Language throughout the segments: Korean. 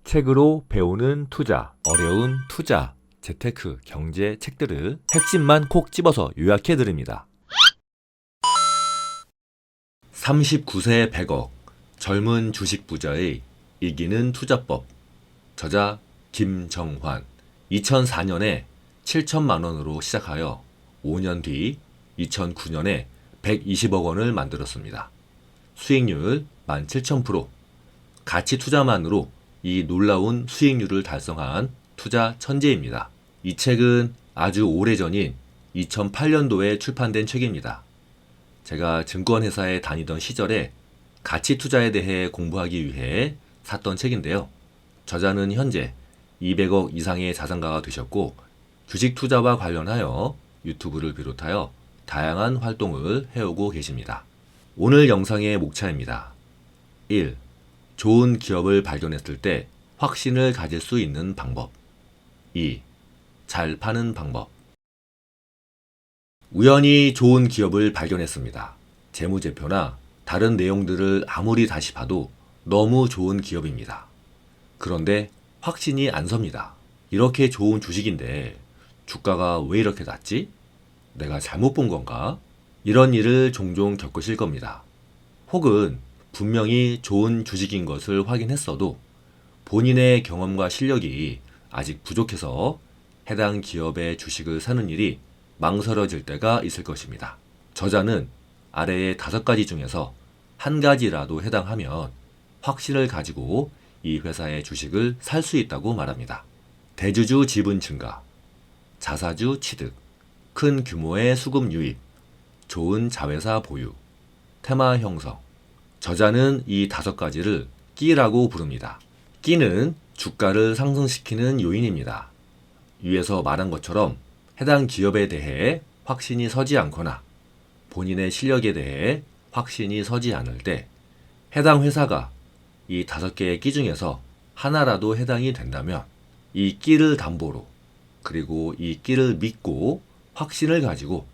책으로 배우는 투자, 어려운 투자, 재테크, 경제 책들을 핵심만 콕 집어서 요약해 드립니다. 39세 100억, 젊은 주식 부자의 이기는 투자법. 저자 김정환. 2004년에 7천만 원으로 시작하여 5년 뒤 2009년에 120억 원을 만들었습니다. 수익률 17,000%. 가치 투자만으로 이 놀라운 수익률을 달성한 투자 천재입니다. 이 책은 아주 오래전인 2008년도에 출판된 책입니다. 제가 증권회사에 다니던 시절에 가치 투자에 대해 공부하기 위해 샀던 책인데요. 저자는 현재 200억 이상의 자산가가 되셨고 주식 투자와 관련하여 유튜브를 비롯하여 다양한 활동을 해오고 계십니다. 오늘 영상의 목차입니다. 1. 좋은 기업을 발견했을 때 확신을 가질 수 있는 방법. 2. 잘 파는 방법. 우연히 좋은 기업을 발견했습니다. 재무제표나 다른 내용들을 아무리 다시 봐도 너무 좋은 기업입니다. 그런데 확신이 안 섭니다. 이렇게 좋은 주식인데 주가가 왜 이렇게 낮지? 내가 잘못 본 건가? 이런 일을 종종 겪으실 겁니다. 혹은 분명히 좋은 주식인 것을 확인했어도 본인의 경험과 실력이 아직 부족해서 해당 기업의 주식을 사는 일이 망설여질 때가 있을 것입니다. 저자는 아래의 5가지 중에서 한 가지라도 해당하면 확신을 가지고 이 회사의 주식을 살 수 있다고 말합니다. 대주주 지분 증가, 자사주 취득, 큰 규모의 수급 유입, 좋은 자회사 보유, 테마 형성. 저자는 이 5가지를 끼라고 부릅니다. 끼는 주가를 상승시키는 요인입니다. 위에서 말한 것처럼 해당 기업에 대해 확신이 서지 않거나 본인의 실력에 대해 확신이 서지 않을 때 해당 회사가 이 5개의 끼 중에서 하나라도 해당이 된다면 이 끼를 담보로 그리고 이 끼를 믿고 확신을 가지고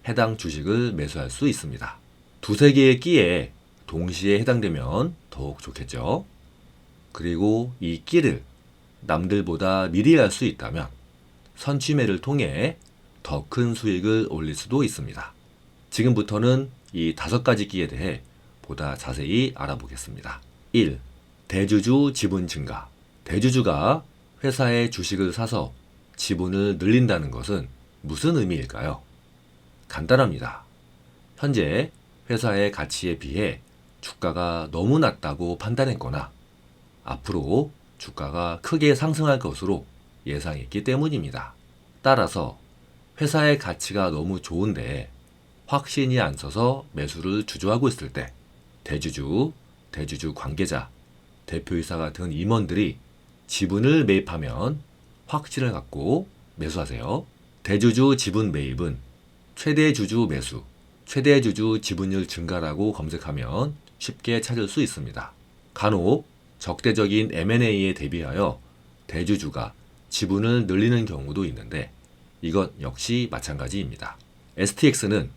해당 주식을 매수할 수 있습니다. 2-3개의 끼에 동시에 해당되면 더욱 좋겠죠. 그리고 이 끼를 남들보다 미리 알 수 있다면 선취매를 통해 더 큰 수익을 올릴 수도 있습니다. 지금부터는 이 5가지 끼에 대해 보다 자세히 알아보겠습니다. 1. 대주주 지분 증가. 대주주가 회사의 주식을 사서 지분을 늘린다는 것은 무슨 의미일까요? 간단합니다. 현재 회사의 가치에 비해 주가가 너무 낮다고 판단했거나 앞으로 주가가 크게 상승할 것으로 예상했기 때문입니다. 따라서 회사의 가치가 너무 좋은데 확신이 안 서서 매수를 주저하고 있을 때 대주주 관계자, 대표이사 같은 임원들이 지분을 매입하면 확신을 갖고 매수하세요. 대주주 지분 매입은 최대 주주 매수, 최대 주주 지분율 증가라고 검색하면 쉽게 찾을 수 있습니다. 간혹 적대적인 M&A에 대비하여 대주주가 지분을 늘리는 경우도 있는데 이것 역시 마찬가지입니다. STX는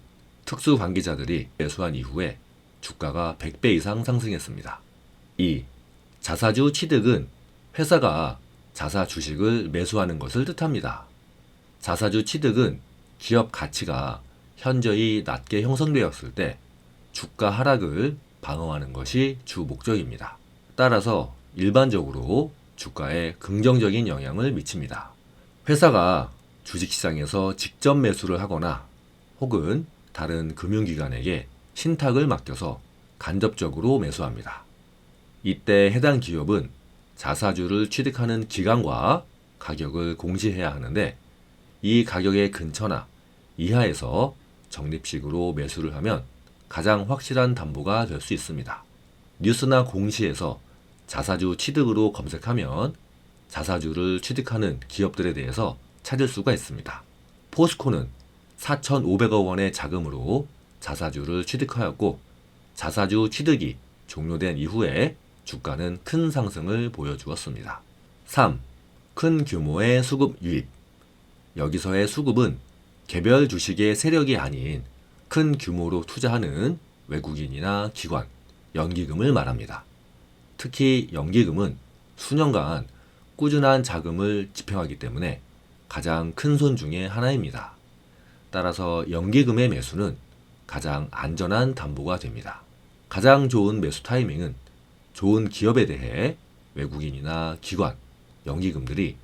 특수 관계자들이 매수한 이후에 주가가 100배 이상 상승했습니다. 2. 자사주 취득은 회사가 자사 주식을 매수하는 것을 뜻합니다. 자사주 취득은 기업 가치가 현저히 낮게 형성되었을 때 주가 하락을 방어하는 것이 주 목적입니다. 따라서 일반적으로 주가에 긍정적인 영향을 미칩니다. 회사가 주식시장에서 직접 매수를 하거나 혹은 다른 금융기관에게 신탁을 맡겨서 간접적으로 매수합니다. 이때 해당 기업은 자사주를 취득하는 기간과 가격을 공시해야 하는데 이 가격의 근처나 이하에서 적립식으로 매수를 하면 가장 확실한 담보가 될 수 있습니다. 뉴스나 공시에서 자사주 취득으로 검색하면 자사주를 취득하는 기업들에 대해서 찾을 수가 있습니다. 포스코는 4,500억 원의 자금으로 자사주를 취득하였고 자사주 취득이 종료된 이후에 주가는 큰 상승을 보여주었습니다. 3. 큰 규모의 수급 유입. 여기서의 수급은 개별 주식의 세력이 아닌 큰 규모로 투자하는 외국인이나 기관, 연기금을 말합니다. 특히 연기금은 수년간 꾸준한 자금을 집행하기 때문에 가장 큰 손 중에 하나입니다. 따라서 연기금의 매수는 가장 안전한 담보가 됩니다. 가장 좋은 매수 타이밍은 좋은 기업에 대해 외국인이나 기관, 연기금들이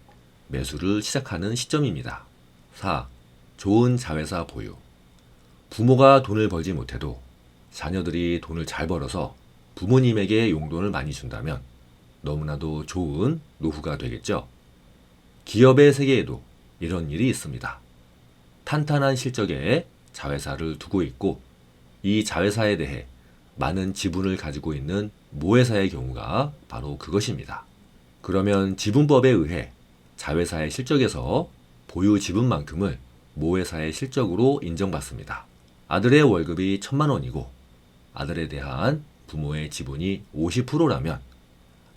매수를 시작하는 시점입니다. 4. 좋은 자회사 보유. 부모가 돈을 벌지 못해도 자녀들이 돈을 잘 벌어서 부모님에게 용돈을 많이 준다면 너무나도 좋은 노후가 되겠죠. 기업의 세계에도 이런 일이 있습니다. 탄탄한 실적의 자회사를 두고 있고 이 자회사에 대해 많은 지분을 가지고 있는 모회사의 경우가 바로 그것입니다. 그러면 지분법에 의해 자회사의 실적에서 보유 지분만큼을 모회사의 실적으로 인정받습니다. 아들의 월급이 1,000만 원이고 아들에 대한 부모의 지분이 50%라면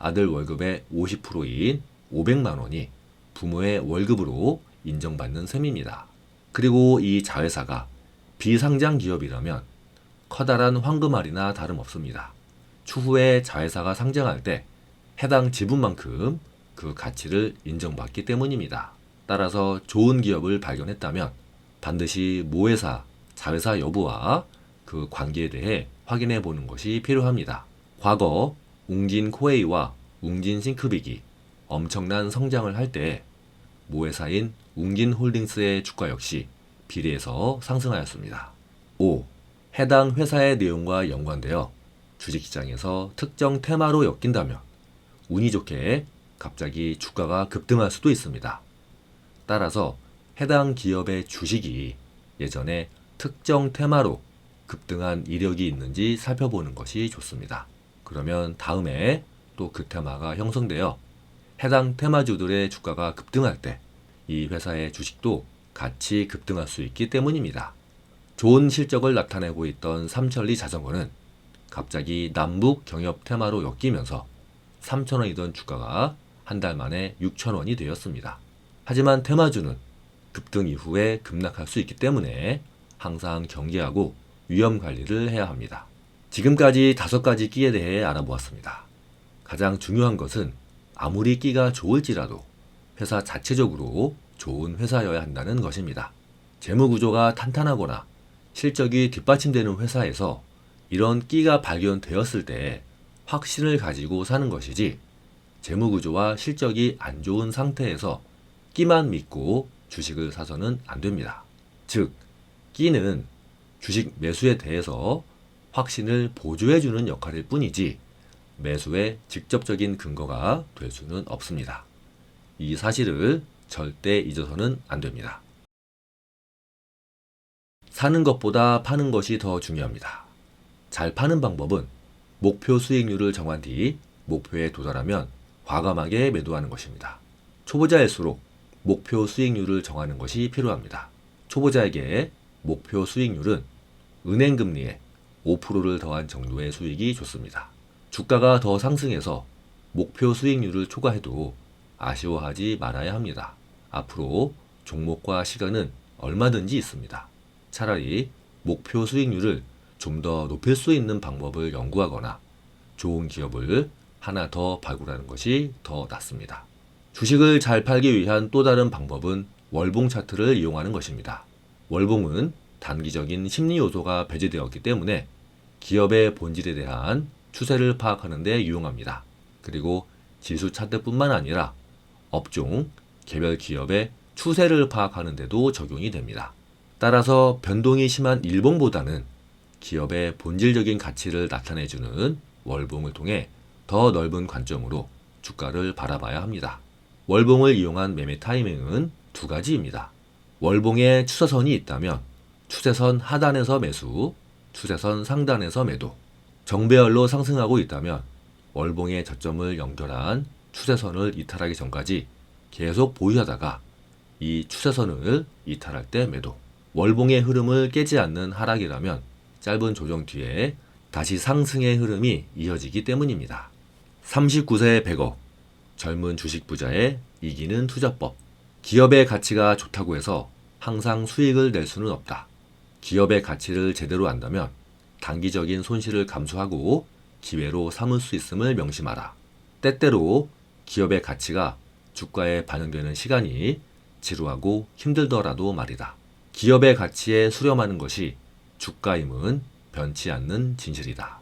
아들 월급의 50%인 500만 원이 부모의 월급으로 인정받는 셈입니다. 그리고 이 자회사가 비상장 기업이라면 커다란 황금알이나 다름없습니다. 추후에 자회사가 상장할 때 해당 지분만큼 그 가치를 인정받기 때문입니다. 따라서 좋은 기업을 발견했다면 반드시 모회사, 자회사 여부와 그 관계에 대해 확인해 보는 것이 필요합니다. 과거 웅진 코웨이와 웅진 싱크빅이 엄청난 성장을 할 때 모회사인 웅진홀딩스의 주가 역시 비례해서 상승하였습니다. 5. 해당 회사의 내용과 연관되어 주식시장에서 특정 테마로 엮인다면 운이 좋게 갑자기 주가가 급등할 수도 있습니다. 따라서 해당 기업의 주식이 예전에 특정 테마로 급등한 이력이 있는지 살펴보는 것이 좋습니다. 그러면 다음에 또 그 테마가 형성되어 해당 테마주들의 주가가 급등할 때 이 회사의 주식도 같이 급등할 수 있기 때문입니다. 좋은 실적을 나타내고 있던 삼천리 자전거는 갑자기 남북 경협 테마로 엮이면서 3,000원이던 주가가 한 달 만에 6,000원이 되었습니다. 하지만 테마주는 급등 이후에 급락할 수 있기 때문에 항상 경계하고 위험 관리를 해야 합니다. 지금까지 5가지 끼에 대해 알아보았습니다. 가장 중요한 것은 아무리 끼가 좋을지라도 회사 자체적으로 좋은 회사여야 한다는 것입니다. 재무구조가 탄탄하거나 실적이 뒷받침되는 회사에서 이런 끼가 발견되었을 때 확신을 가지고 사는 것이지 재무구조와 실적이 안 좋은 상태에서 끼만 믿고 주식을 사서는 안 됩니다. 즉, 끼는 주식 매수에 대해서 확신을 보조해주는 역할일 뿐이지 매수의 직접적인 근거가 될 수는 없습니다. 이 사실을 절대 잊어서는 안 됩니다. 사는 것보다 파는 것이 더 중요합니다. 잘 파는 방법은 목표 수익률을 정한 뒤 목표에 도달하면 과감하게 매도하는 것입니다. 초보자일수록 목표 수익률을 정하는 것이 필요합니다. 초보자에게 목표 수익률은 은행금리에 5%를 더한 정도의 수익이 좋습니다. 주가가 더 상승해서 목표 수익률을 초과해도 아쉬워하지 말아야 합니다. 앞으로 종목과 시간은 얼마든지 있습니다. 차라리 목표 수익률을 좀 더 높일 수 있는 방법을 연구하거나 좋은 기업을 하나 더 발굴하는 것이 더 낫습니다. 주식을 잘 팔기 위한 또 다른 방법은 월봉 차트를 이용하는 것입니다. 월봉은 단기적인 심리 요소가 배제되었기 때문에 기업의 본질에 대한 추세를 파악하는 데 유용합니다. 그리고 지수 차트뿐만 아니라 업종, 개별 기업의 추세를 파악하는 데도 적용이 됩니다. 따라서 변동이 심한 일봉보다는 기업의 본질적인 가치를 나타내주는 월봉을 통해 더 넓은 관점으로 주가를 바라봐야 합니다. 월봉을 이용한 매매 타이밍은 2가지입니다. 월봉에 추세선이 있다면 추세선 하단에서 매수, 추세선 상단에서 매도. 정배열로 상승하고 있다면 월봉의 저점을 연결한 추세선을 이탈하기 전까지 계속 보유하다가 이 추세선을 이탈할 때 매도. 월봉의 흐름을 깨지 않는 하락이라면 짧은 조정 뒤에 다시 상승의 흐름이 이어지기 때문입니다. 39세 100억. 젊은 주식 부자의 이기는 투자법. 기업의 가치가 좋다고 해서 항상 수익을 낼 수는 없다. 기업의 가치를 제대로 안다면 단기적인 손실을 감수하고 기회로 삼을 수 있음을 명심하라. 때때로 기업의 가치가 주가에 반영되는 시간이 지루하고 힘들더라도 말이다. 기업의 가치에 수렴하는 것이 주가임은 변치 않는 진실이다.